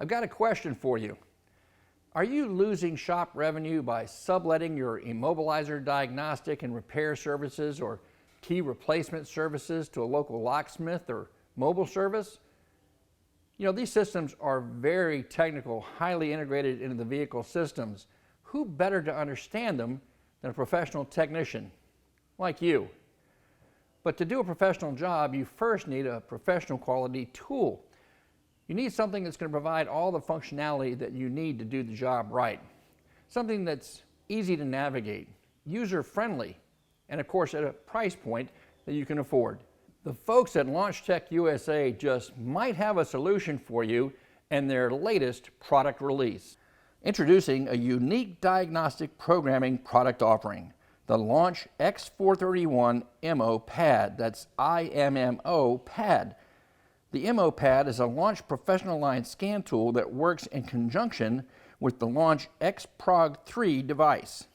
I've got a question for you. Are you losing shop revenue by subletting your immobilizer diagnostic and repair services or key replacement services to a local locksmith or mobile service? You know, these systems are very technical, highly integrated into the vehicle systems. Who better to understand them than a professional technician like you? But to do a professional job, you first need a professional quality tool. You need something that's going to provide all the functionality that you need to do the job right. Something that's easy to navigate, user-friendly, and of course at a price point that you can afford. The folks at LaunchTech USA just might have a solution for you in their latest product release. Introducing a unique diagnostic programming product offering, the Launch X431 IMMO pad. That's IMMO pad. The IMMO pad is a Launch professional line scan tool that works in conjunction with the Launch X-PROG3 device.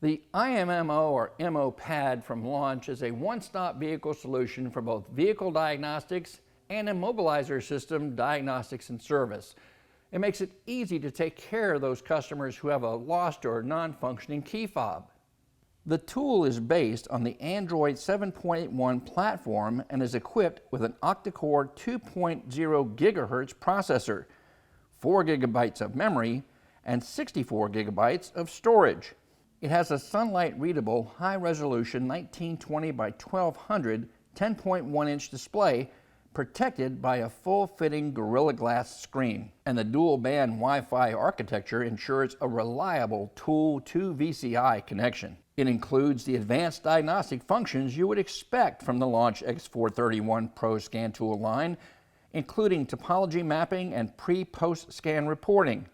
The IMMO or IMMO pad from Launch is a one-stop vehicle solution for both vehicle diagnostics and immobilizer system diagnostics and service. It makes it easy to take care of those customers who have a lost or non-functioning key fob. The tool is based on the Android 7.1 platform and is equipped with an octa-core 2.0 gigahertz processor, 4 gigabytes of memory, and 64 gigabytes of storage. It has a sunlight-readable, high-resolution 1920 by 1200 10.1-inch display protected by a full-fitting Gorilla Glass screen. And the dual-band Wi-Fi architecture ensures a reliable tool-to-VCI connection. It includes the advanced diagnostic functions you would expect from the Launch X431 Pro Scan tool line, including topology mapping and pre-post scan reporting,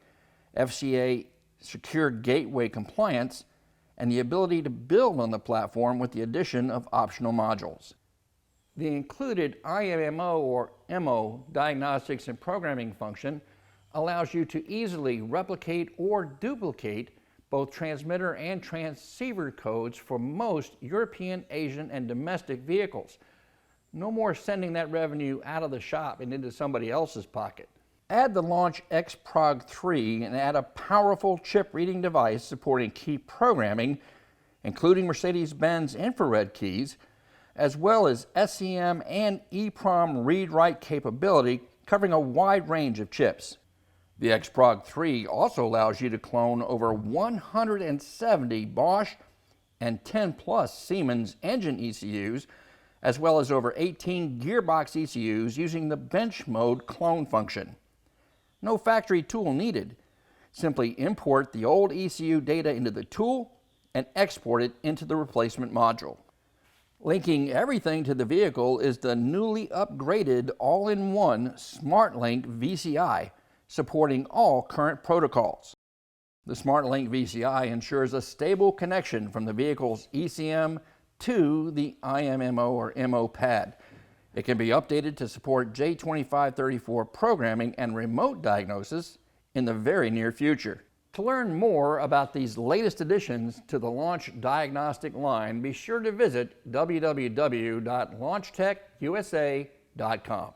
FCA secure gateway compliance, and the ability to build on the platform with the addition of optional modules. The included IMMO or IMMO diagnostics and programming function allows you to easily replicate or duplicate both transmitter and transceiver codes for most European, Asian, and domestic vehicles. No more sending that revenue out of the shop and into somebody else's pocket. Add the Launch X-PROG3 and add a powerful chip reading device supporting key programming, including Mercedes-Benz infrared keys, as well as SCM and Eeprom read-write capability covering a wide range of chips. The X-PROG3 also allows you to clone over 170 Bosch and 10 plus Siemens engine ECUs, as well as over 18 gearbox ECUs using the bench mode clone function. No factory tool needed. Simply import the old ECU data into the tool and export it into the replacement module. Linking everything to the vehicle is the newly upgraded all-in-one SmartLink VCI, supporting all current protocols. The SmartLink VCI ensures a stable connection from the vehicle's ECM to the IMMO or IMMO pad. It can be updated to support J2534 programming and remote diagnosis in the very near future. To learn more about these latest additions to the Launch Diagnostic line, be sure to visit www.launchtechusa.com.